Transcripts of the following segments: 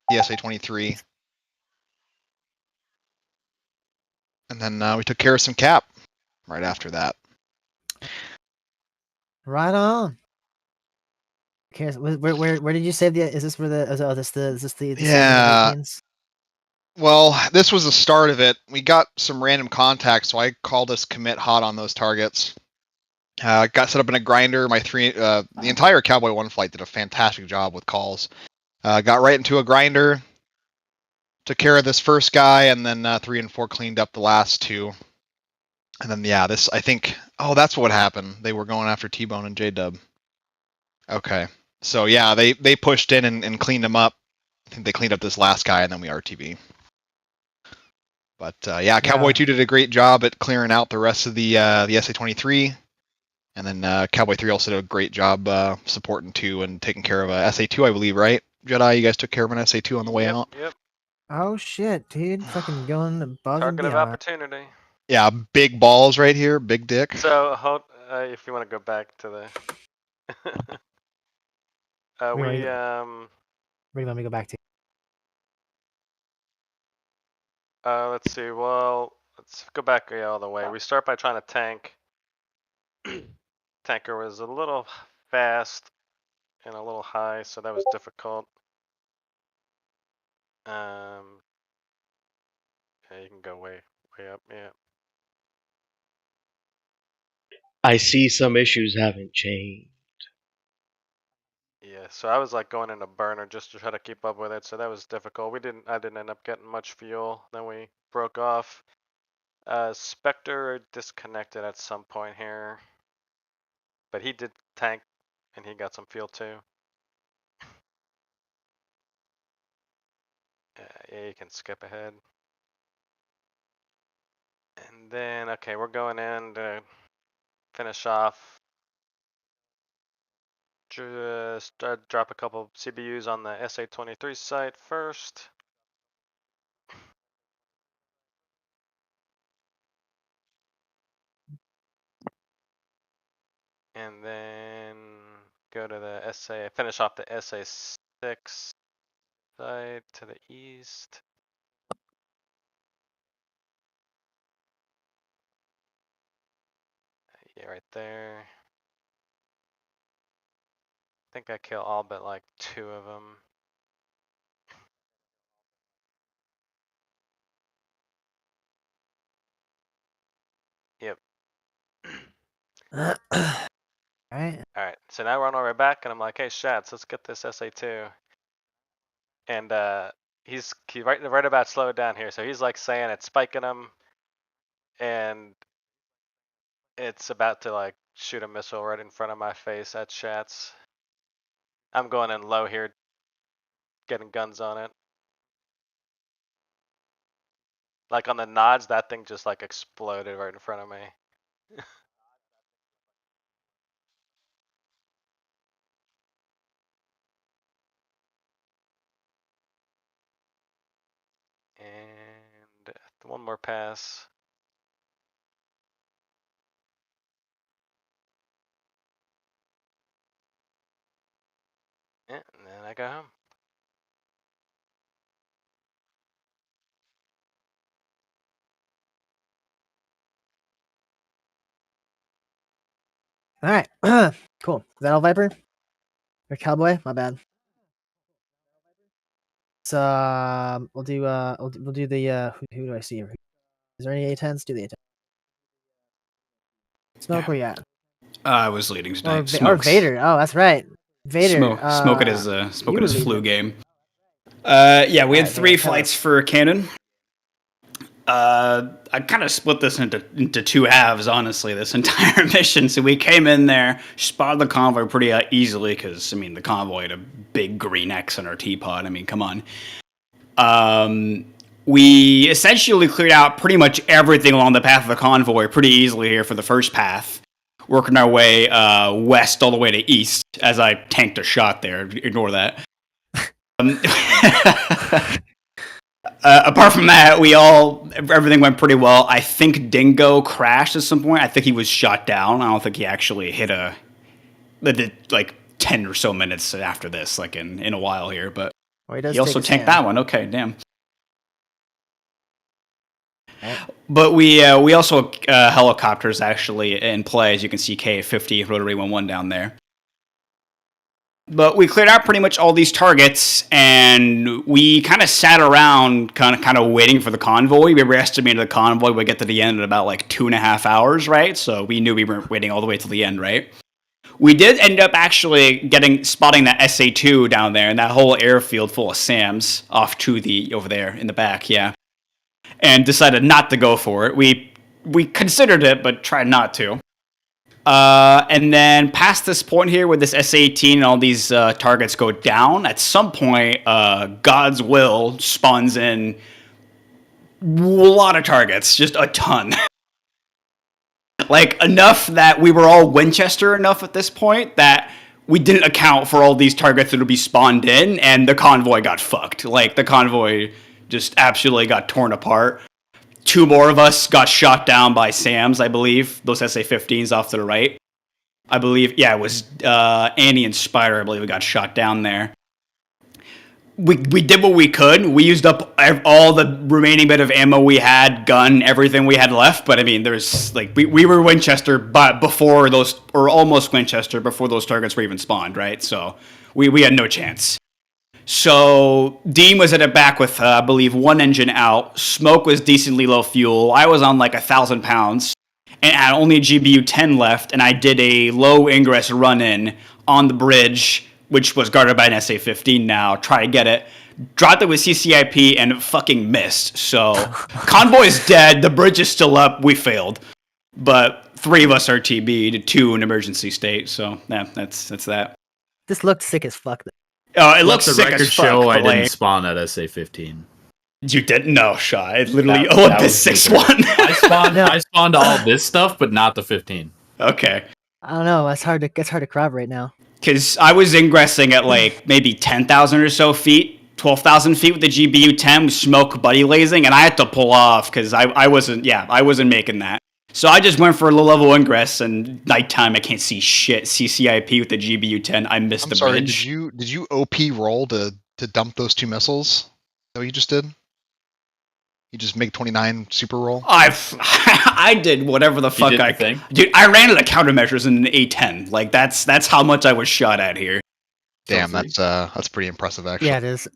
The SA-23. And then we took care of some cap right after that. Right on. Okay, where did you save the? Is this where the? Is this the Yeah. Europeans? Well, this was the start of it. We got some random contacts, so I called this commit hot on those targets. Got set up in a grinder. The entire Cowboy 1 flight did a fantastic job with calls. Got right into a grinder, took care of this first guy, and then 3 and 4 cleaned up the last two. And then, yeah, this, I think, oh, that's what happened. They were going after T-Bone and J-Dub. Okay. So, yeah, they pushed in and cleaned him up. I think they cleaned up this last guy, and then we RTB. But, yeah, Cowboy 2 did a great job at clearing out the rest of the SA-23. And then Cowboy 3 also did a great job supporting 2 and taking care of a SA-2, I believe, right? Jedi, you guys took care of an SA-2 on the way out? Yep. Oh shit, dude! Fucking going above and Target of beyond. opportunity. Yeah, big balls right here, big dick. So, if you want to go back to the, Where do you want me to go back to? let's see. Well, let's go back all the way. We start by trying to tank. Tanker was a little fast and a little high, so that was difficult. Yeah, you can go way up. Yeah. I see some issues haven't changed. Yeah, so I was like going into burner just to try to keep up with it, so that was difficult. I didn't end up getting much fuel. Then we broke off. Spectre disconnected at some point here, but he did tank and he got some fuel too. Yeah, you can skip ahead. And then, okay, we're going in to finish off. Just drop a couple CBUs on the SA-23 site first. And then go to the SA, finish off the SA-6 site to the east. Yeah, right there. I think I kill all but like 2 of them. Yep. Alright. Alright, so now we're on our way back and I'm like, hey Shats, let's get this SA-2. And he's right about slowed down here. So he's like saying it's spiking him and it's about to like shoot a missile right in front of my face at Shats. I'm going in low here, getting guns on it. Like on the nods, that thing just like exploded right in front of me. one more pass. Yeah, and then I go home. All right. Cool. Is that all, Viper? Or Cowboy? My bad. So we'll do the who do I see? Is there any A10s? Do the A10. Smoke, where you at? I was leading Or, tonight. or Vader. Oh, that's right. Vader. Smoke it as you his were flu leading. game. Yeah, we had Alright, 3 Vader, tell flights us. for Cannon. I kind of split this into 2 halves, honestly, this entire mission. So we came in there, spotted the convoy pretty easily, because, I mean, the convoy had a big green X on our teapot. I mean, come on. We essentially cleared out pretty much everything along the path of the convoy pretty easily here for the first path, working our way west all the way to east, as I tanked a shot there. Ignore that. Apart from that, everything went pretty well. I think Dingo crashed at some point. I think he was shot down. I don't think he actually hit like 10 or so minutes after this, like in a while here. But Well, he does he also take a tanked stand. that one. Okay, damn. Right. But we also helicopters actually in play, as you can see, K-50 rotary 1-1 down there. But we cleared out pretty much all these targets, and we kind of sat around kind of waiting for the convoy. We estimated the convoy would get to the end in about like 2.5 hours, right? So we knew we weren't waiting all the way till the end, right? We did end up actually spotting that SA-2 down there, and that whole airfield full of SAMs off to over there in the back, yeah. And decided not to go for it. We considered it, but tried not to. And then past this point here, where this SA-18 and all these targets go down, at some point, God's will spawns in a lot of targets, just a ton. Like, enough that we were all Winchester enough at this point that we didn't account for all these targets that would be spawned in, and the convoy got fucked. Like, the convoy just absolutely got torn apart. 2 more of us got shot down by SAMs, I believe. Those SA-15s off to the right. I believe, yeah, it was Annie and Spider, I believe, we got shot down there. We did what we could. We used up all the remaining bit of ammo we had, gun, everything we had left. But I mean, there's like we were Winchester, but before those, or almost Winchester, before those targets were even spawned, right? So we had no chance. So Dean was at it back with, I believe, 1 engine out. Smoke was decently low fuel. I was on like 1,000 pounds, and I had only a GBU-10 left, and I did a low ingress run-in on the bridge, which was guarded by an SA-15 now, try to get it. Dropped it with CCIP and fucking missed. So convoy's dead, the bridge is still up, we failed. But 3 of us are TB'd, 2 in emergency state, so yeah, that's that. This looked sick as fuck. It looks the sick record as fuck, show I but, didn't like, spawn at SA-15. you didn't? No, Shaw. I literally That owned was this me. 6-1. I spawned all this stuff, but not the 15. Okay. I don't know. It's hard to corroborate now. Because I was ingressing at like maybe 10,000 or so feet, 12,000 feet with the GBU-10 with smoke buddy lasing, and I had to pull off because I wasn't making that. So I just went for a low-level ingress, and nighttime I can't see shit. CCIP with the GBU-10, I missed the Sorry, bridge. did you OP roll to dump those 2 missiles? Is that what you just did? You just make 29 super roll? I did whatever the fuck I could. Dude, I ran out of countermeasures in an A10. Like that's how much I was shot at here. Damn, that's pretty impressive actually. Yeah, it is.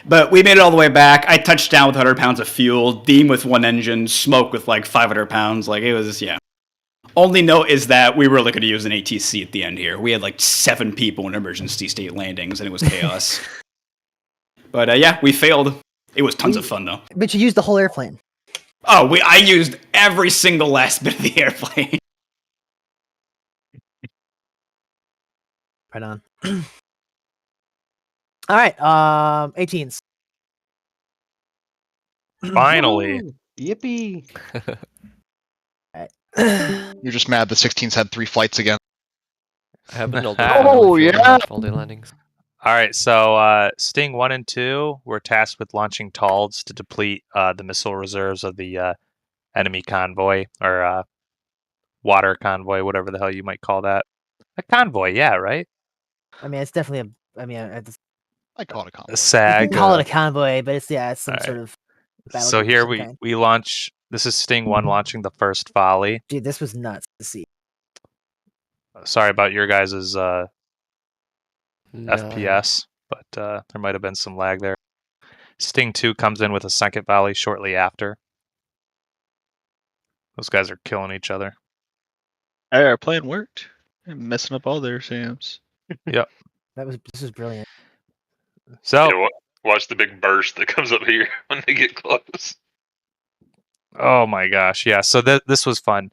But we made it all the way back. I touched down with 100 pounds of fuel, Dean with 1 engine, Smoke with like 500 pounds. Like it was, yeah. Only note is that we were looking to use an ATC at the end here. We had like 7 people in emergency state landings, and it was chaos. But yeah, we failed. It was tons of fun though. But you used the whole airplane. Oh, I used every single last bit of the airplane. Right on. All right. 18s. Finally. Yippee! You're just mad the 16s had 3 flights again. I haven't Oh, yeah. All day landings. All right, so Sting 1 and 2 were tasked with launching TALDs to deplete the missile reserves of the enemy convoy, or water convoy, whatever the hell you might call that. A convoy, yeah, right? I mean, it's definitely a. I mean, I call it a A convoy. you SAG. can call it a convoy, but it's some Alright. sort of battle So group of here some kind. we launch. This is Sting 1 launching the first volley. Dude, this was nuts to see. Sorry about your guys' Nah. FPS, but there might have been some lag there. Sting 2 comes in with a second volley shortly after. Those guys are killing each other. Hey, our plan worked. I'm messing up all their Sams. This was brilliant. So, Yeah, watch the big burst that comes up here when they get close. oh my gosh, yeah. So this was fun.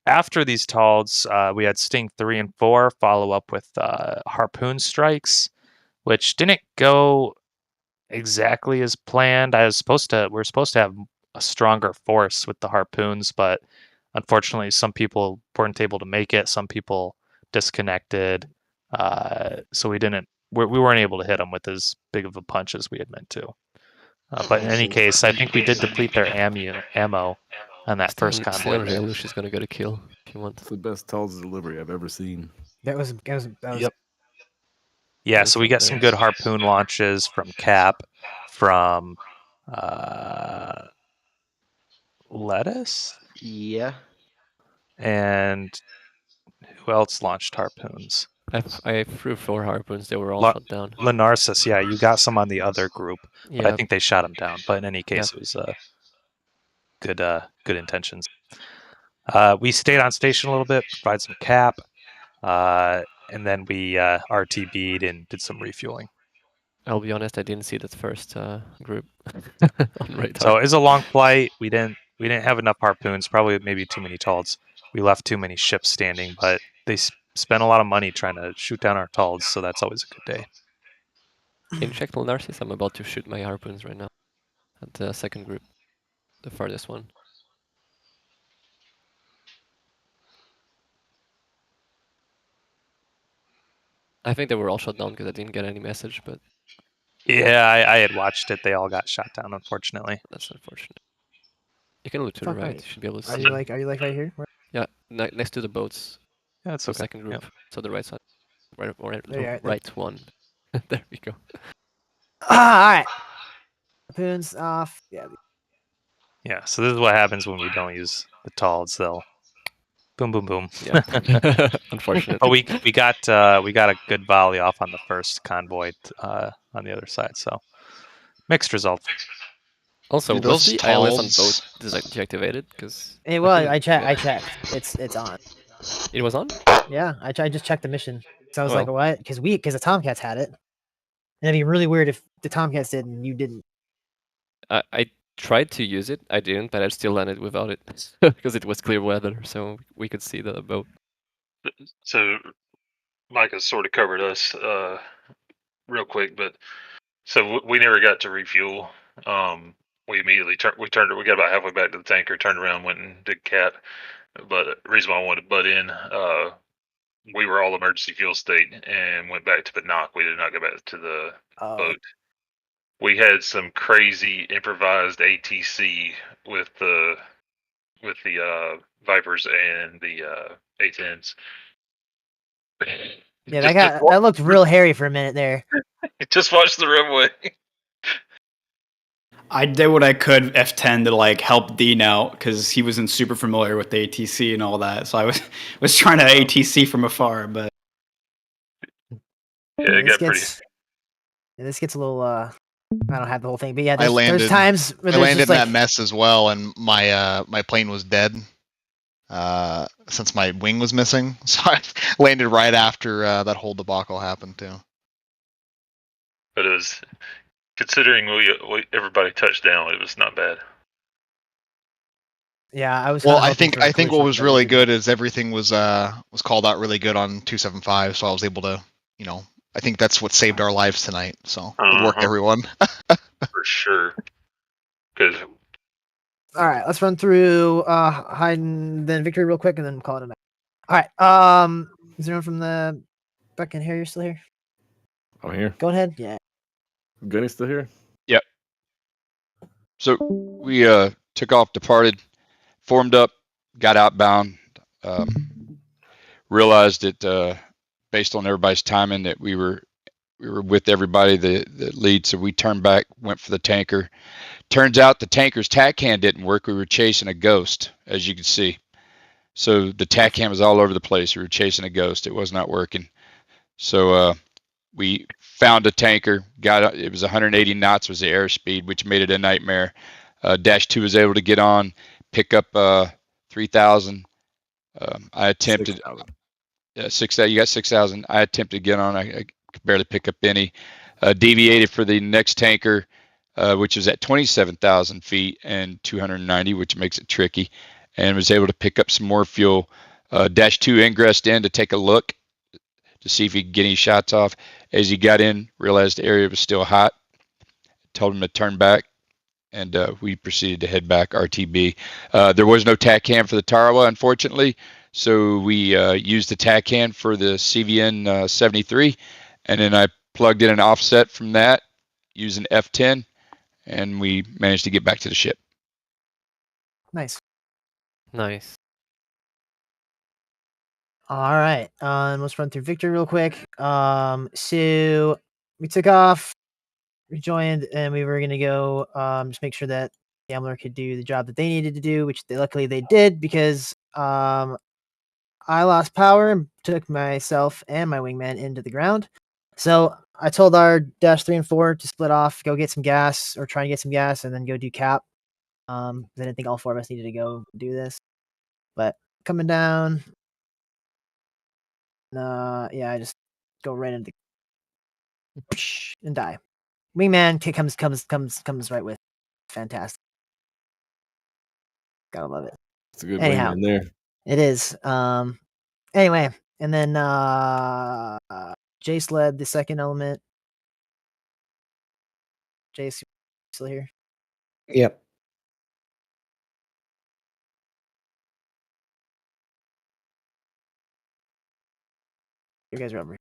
After these TALDs, we had Sting 3 and 4 follow up with harpoon strikes, which didn't go exactly as planned. We were supposed to have a stronger force with the harpoons, but unfortunately, some people weren't able to make it. Some people disconnected, so we weren't able to hit them with as big of a punch as we had meant to. But in any case, I think we did deplete their ammo on that first Stay convoy. on rail, she's gonna get a kill if you want. It's the best TALS delivery I've ever seen. That was Yep. Yeah, so we got some good harpoon launches from Cap, from Lettuce, Yeah. and who else launched harpoons? I threw 4 harpoons. They were all shot down. Lenarsis, yeah, you got some on the other group, but I Yeah. think they shot him down. But in any case, Yeah. it was good intentions. We stayed on station a little bit, provide some cap, and then we RTB'd and did some refueling. I'll be honest, I didn't see that first group on radar. So it was a long flight. We didn't have enough harpoons. Probably maybe too many TALDs. We left too many ships standing, but they spent a lot of money trying to shoot down our TALDs, so that's always a good day. In check Narcissus, I'm about to shoot my harpoons right now at the second group, the farthest one. I think they were all shot down because I didn't get any message, but yeah, I had watched it. They all got shot down, unfortunately. That's unfortunate. You can look to the right. You should be able to see. Are you like right here? Yeah, next to the boats. Yeah, that's the okay. second group. Yep. So the right side, Right one. There we go. All right. Harpoons off. Yeah. Yeah. So this is what happens when we don't use the TALDs. They'll boom, boom, boom. Yeah. Unfortunate. But we got a good volley off on the first convoy on the other side. So mixed results. Also, Dude, was those the ILS on TALDs boat deactivated? Because It was. I checked. It's on. It was on. Yeah, I just checked the mission. So I was Well. like, what? Because the Tomcats had it. And it'd be really weird if the Tomcats did and you didn't. I tried to use it. I didn't, but I still landed without it because it was clear weather, so we could see the boat. So Mike has sort of covered us real quick, but so we never got to refuel. We immediately we got about halfway back to the tanker, turned around, went and did cap. But the reason why I wanted to butt in, we were all emergency fuel state and went back to Panak. We did not go back to the boat. We had some crazy improvised ATC with the Vipers and the A10s. Yeah, that looked real hairy for a minute there. Just watch the runway. I did what I could F10 to like help Dean out because he wasn't super familiar with the ATC and all that. So I was trying to ATC from afar, but yeah, it got pretty. This gets a little. I don't have the whole thing, but yeah, I landed, there's times where I there's landed just in like, that mess as well, and my plane was dead. Since my wing was missing, so I landed right after that whole debacle happened too. But it was, considering we everybody touched down, it was not bad. Yeah, I was. Well, I think what was really good is everything was called out really good on 275, so I was able to, I think that's what saved our lives tonight. So good work, everyone. For sure. Good. All right, let's run through Hyde and then Victory real quick, and then we'll call it a night. All right. Is anyone from the Buck and Harry still here? I'm here. Go ahead. Yeah. Gunny's still here? Yep. So we took off, departed, formed up, got outbound, realized that based on everybody's timing that we were with everybody, the lead, so we turned back, went for the tanker. Turns out the tanker's tack can didn't work. We were chasing a ghost, as you can see. So the tack can was all over the place. We were chasing a ghost. It was not working. So we found a tanker. It was 180 knots was the airspeed, which made it a nightmare. Dash 2 was able to get on, pick up 3,000. I attempted 6,000. You got 6,000. I attempted to get on. I could barely pick up any. Deviated for the next tanker, which was at 27,000 feet and 290, which makes it tricky, and was able to pick up some more fuel. Dash 2 ingressed in to take a look to see if he could get any shots off. As he got in, realized the area was still hot. Told him to turn back, and we proceeded to head back RTB. There was no tack cam for the Tarawa, unfortunately, so we used the tack cam for the CVN 73, and then I plugged in an offset from that using F10, and we managed to get back to the ship. Nice. Nice. All right. Let's run through Victor real quick. So we took off, rejoined, and we were gonna go just make sure that Gambler could do the job that they needed to do, which luckily they did, because I lost power and took myself and my wingman into the ground. So I told our Dash 3 and 4 to split off, go get some gas, or try and get some gas, and then go do cap. I didn't think all 4 of us needed to go do this. But coming down, yeah, I just go right into and die. Wingman comes right with. Fantastic. Gotta love it. It's a good Anyhow, wingman there. it is. Anyway, and then Jace led the second element. Jace, still here? Yep. You guys are over.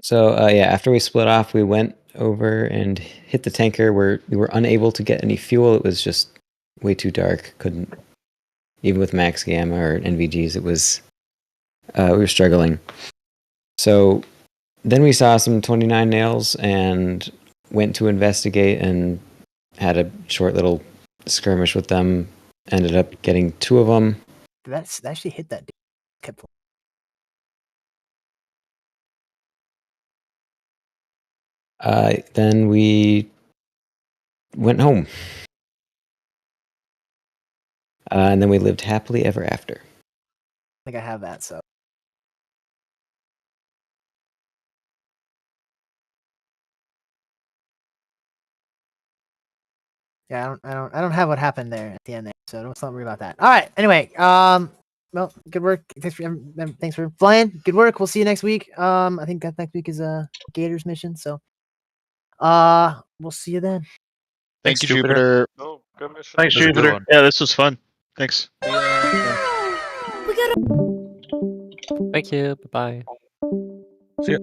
So yeah, after we split off, we went over and hit the tanker where we were unable to get any fuel. It was just way too dark. Couldn't, even with max gamma or NVGs, it was, we were struggling. So then we saw some 29 nails and went to investigate and had a short little skirmish with them. Ended up getting 2 of them. That actually hit that dude. Kept. Then we went home. And then we lived happily ever after. I think I have that, so. Yeah, I don't have what happened there at the end there, so don't worry about that. All right. Anyway, well, good work. Thanks for flying. Good work. We'll see you next week. I think that next week is a Gators mission, so we'll see you then. Thank you, Jupiter. Oh, good mission. Thanks, That was a good Jupiter. one. Yeah, this was fun. Thanks. Thank you. Bye bye. See ya.